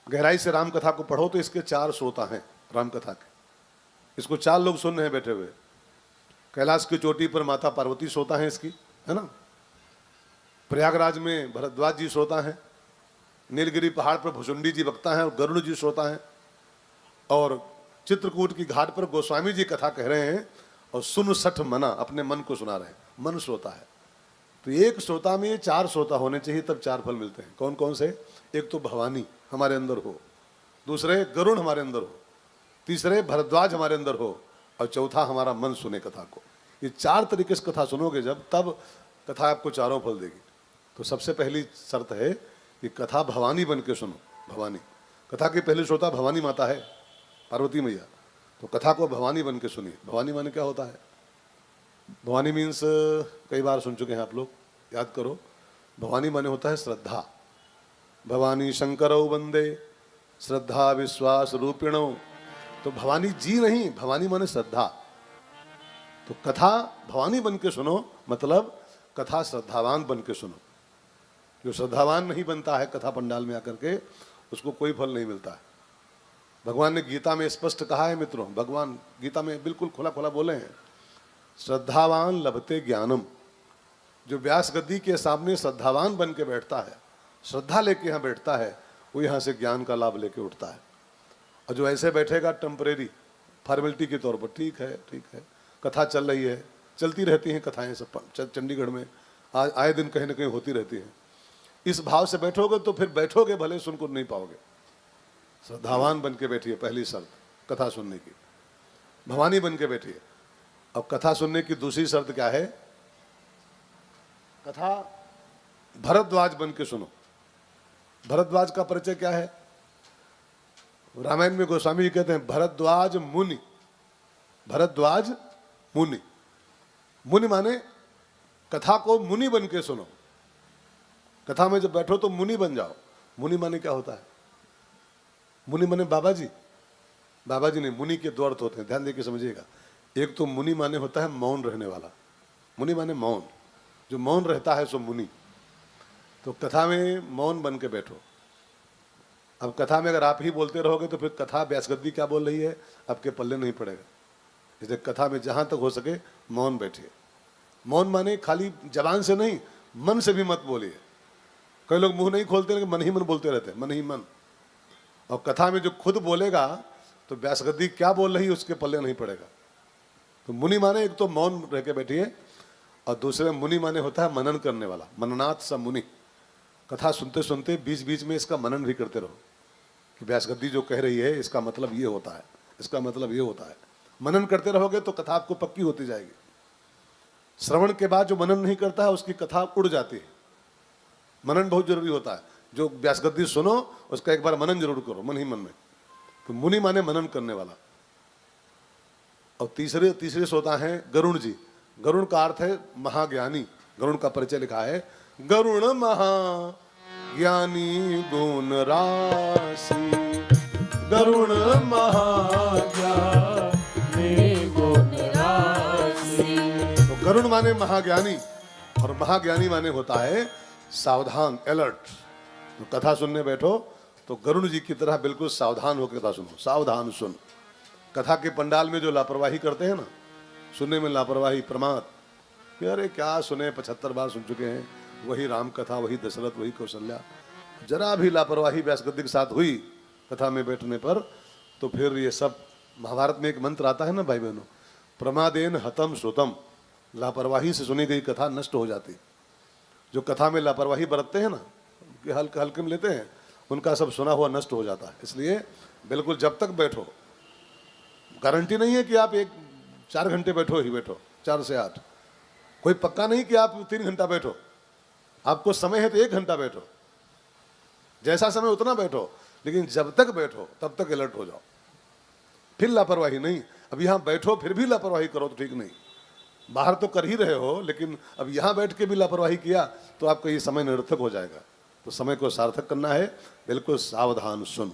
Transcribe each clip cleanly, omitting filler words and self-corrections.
गहराई से राम कथा को पढ़ो तो इसके 4 श्रोता हैं राम कथा के। इसको 4 लोग सुन रहे हैं बैठे हुए। कैलाश की चोटी पर माता पार्वती श्रोता है इसकी, है ना। प्रयागराज में भरद्वाज जी श्रोता हैं। नीलगिरी पहाड़ पर भुसुंडी जी वक्ता हैं और गरुड़ जी श्रोता हैं। और चित्रकूट की घाट पर गोस्वामी जी कथा कह रहे हैं और सुन सठ मना, अपने मन को सुना रहे हैं, मन श्रोता है। तो एक श्रोता में 4 श्रोता होने चाहिए, तब 4 फल मिलते हैं। कौन कौन से? एक तो भवानी हमारे अंदर हो, दूसरे गरुड़ हमारे अंदर हो, तीसरे भरद्वाज हमारे अंदर हो, और चौथा हमारा मन सुने कथा को। ये 4 तरीके से कथा सुनोगे जब, तब कथा आपको चारों फल देगी। तो सबसे पहली शर्त है कि कथा भवानी बन के सुनो। भवानी, कथा की पहली श्रोता भवानी माता है, पार्वती मैया। तो कथा को भवानी बन के सुनिए। भवानी माने क्या होता है? भवानी मीन्स कई बार सुन चुके हैं आप लोग, याद करो। भवानी माने होता है श्रद्धा। भवानी शंकरौ वंदे श्रद्धा विश्वास रूपिणौ। तो भवानी जी नहीं, भवानी माने श्रद्धा। तो कथा भवानी बन के सुनो, मतलब कथा श्रद्धावान बन के सुनो। जो श्रद्धावान नहीं बनता है कथा पंडाल में आकर के, उसको कोई फल नहीं मिलता है। भगवान ने गीता में स्पष्ट कहा है मित्रों, भगवान गीता में बिल्कुल खुला खुला बोले हैं, श्रद्धावान लभते ज्ञानम। जो व्यास गद्दी के सामने श्रद्धावान बन के बैठता है, श्रद्धा लेके यहाँ बैठता है, वो यहाँ से ज्ञान का लाभ लेके उठता है। और जो ऐसे बैठेगा टेम्परेरी फॉर्मेलिटी के तौर पर, ठीक है ठीक है, कथा चल रही है, चलती रहती हैं कथाएं सब चंडीगढ़ में आए दिन कहीं ना कहीं होती रहती हैं, इस भाव से बैठोगे तो फिर बैठोगे भले, सुनकर नहीं पाओगे। श्रद्धावान बन के बैठिए, पहली शर्त कथा सुनने की। भवानी बन के बैठिए। अब कथा सुनने की दूसरी शर्त क्या है? कथा भरद्वाज बन के सुनो। भरद्वाज का परिचय क्या है? रामायण में गोस्वामी जी कहते हैं भरद्वाज मुनि। भरद्वाज मुनि, मुनि माने कथा को मुनि बन के सुनो। कथा में जब बैठो तो मुनि बन जाओ। मुनि माने क्या होता है? मुनि माने बाबा जी। बाबा जी नहीं, मुनि के 2 अर्थ होते हैं, ध्यान देके समझिएगा। एक तो मुनि माने होता है मौन रहने वाला। मुनि माने मौन, जो मौन रहता है सो मुनि। तो कथा में मौन बन के बैठो। अब कथा में अगर आप ही बोलते रहोगे तो फिर कथा व्यास गद्दी क्या बोल रही है आपके पल्ले नहीं पड़ेगा। इसलिए कथा में जहां तक हो सके मौन बैठिए। मौन माने खाली जबान से नहीं, मन से भी मत बोलिए। कई लोग मुंह नहीं खोलते लेकिन मन ही मन बोलते रहते, मन ही मन। और कथा में जो खुद बोलेगा तो व्यास गद्दी क्या बोल रही है उसके पल्ले नहीं पड़ेगा। तो मुनि माने एक तो मौन रह के बैठिए, और दूसरे मुनि माने होता है मनन करने वाला। मननाथ स मुनि। कथा सुनते सुनते बीच बीच में इसका मनन भी करते रहो कि व्यास गद्दी जो कह रही है इसका मतलब ये होता है, इसका मतलब ये होता है। मनन करते रहोगे तो कथा आपको पक्की होती जाएगी। श्रवण के बाद जो मनन नहीं करता है उसकी कथा उड़ जाती है। मनन बहुत जरूरी होता है। जो व्यास गद्दी सुनो उसका एक बार मनन जरूर करो, मन ही मन में। तो मुनि माने मनन करने वाला। और तीसरे श्रोता हैं गरुण जी। गरुण का अर्थ है महाज्ञानी। गरुण का परिचय लिखा है, गरुण महाज्ञानी गुण राशि। गरुण महाज्ञानी गुण राशि। तो गरुण माने महाज्ञानी, और महाज्ञानी माने होता है सावधान, अलर्ट। तो कथा सुनने बैठो तो गरुण जी की तरह बिल्कुल सावधान होकर कथा सुनो। सावधान सुन। कथा के पंडाल में जो लापरवाही करते हैं ना, सुनने में लापरवाही, प्रमाद कि अरे क्या सुने, 75 बार सुन चुके हैं, वही राम कथा, वही दशरथ, वही कौशल्या। जरा भी लापरवाही व्यास गद्दी के साथ हुई कथा में बैठने पर तो फिर ये सब, महाभारत में एक मंत्र आता है ना भाई बहनों, प्रमादेन हतम श्रुतम। लापरवाही से सुनी गई कथा नष्ट हो जाती। जो कथा में लापरवाही बरतते हैं ना, कि हल्के हल्के में लेते हैं, उनका सब सुना हुआ नष्ट हो जाता है। इसलिए बिल्कुल जब तक बैठो, गारंटी नहीं है कि आप 4 घंटे बैठो ही बैठो, 4 से 8, कोई पक्का नहीं कि आप 3 घंटा बैठो। आपको समय है तो 1 घंटा बैठो, जैसा समय उतना बैठो, लेकिन जब तक बैठो तब तक अलर्ट हो जाओ। फिर लापरवाही नहीं। अब यहाँ बैठो फिर भी लापरवाही करो तो ठीक नहीं। बाहर तो कर ही रहे हो, लेकिन अब यहाँ बैठ के भी लापरवाही किया तो आपका ये समय निरर्थक हो जाएगा। तो समय को सार्थक करना है, बिल्कुल सावधान सुन।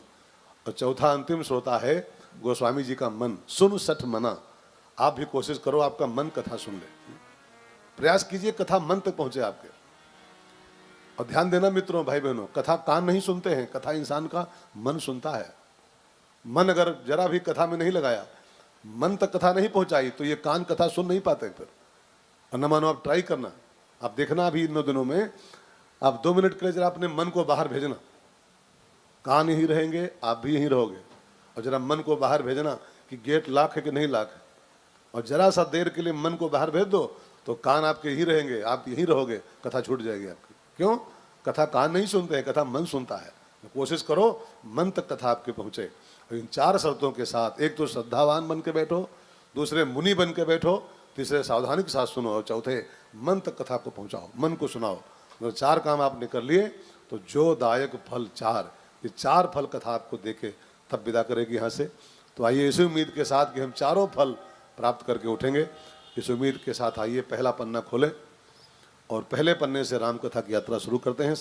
और चौथा अंतिम श्रोता है गोस्वामी जी का मन। सुन सठ मना। आप भी कोशिश करो आपका मन कथा सुन ले। प्रयास कीजिए कथा मन तक पहुंचे आपके। और ध्यान देना मित्रों, भाई बहनों, कथा कान नहीं सुनते हैं, कथा इंसान का मन सुनता है। मन अगर जरा भी कथा में नहीं लगाया, मन तक कथा नहीं पहुंचाई, तो ये कान कथा सुन नहीं पाते फिर। और न मानो आप ट्राई करना, आप देखना अभी इन दिनों में, आप 2 मिनट के लिए जरा अपने मन को बाहर भेजना, कान यहीं रहेंगे, आप भी यहीं रहोगे, और जरा मन को बाहर भेजना कि गेट लॉक है कि नहीं लॉक है, और जरा सा देर के लिए मन को बाहर भेज दो तो कान आपके यहीं रहेंगे, आप यहीं रहोगे, कथा छूट जाएगी आपकी। क्यों? कथा कान नहीं सुनते हैं, कथा मन सुनता है। कोशिश करो मन तक कथा आपके पहुंचे। इन 4 शर्तों के साथ, एक तो श्रद्धावान बन के बैठो, दूसरे मुनि बन के बैठो, तीसरे सावधानी के साथ सुनो, और चौथे मन तक कथा को पहुंचाओ, मन को सुनाओ। अगर 4 काम आपने कर लिए तो जो दायक फल 4, ये 4 फल कथा आपको देके तब विदा करेगी यहाँ से। तो आइए इसी उम्मीद के साथ कि हम 4 फल प्राप्त करके उठेंगे, इस उम्मीद के साथ आइए पहला पन्ना खोलें और पहले पन्ने से राम कथा की यात्रा शुरू करते हैं।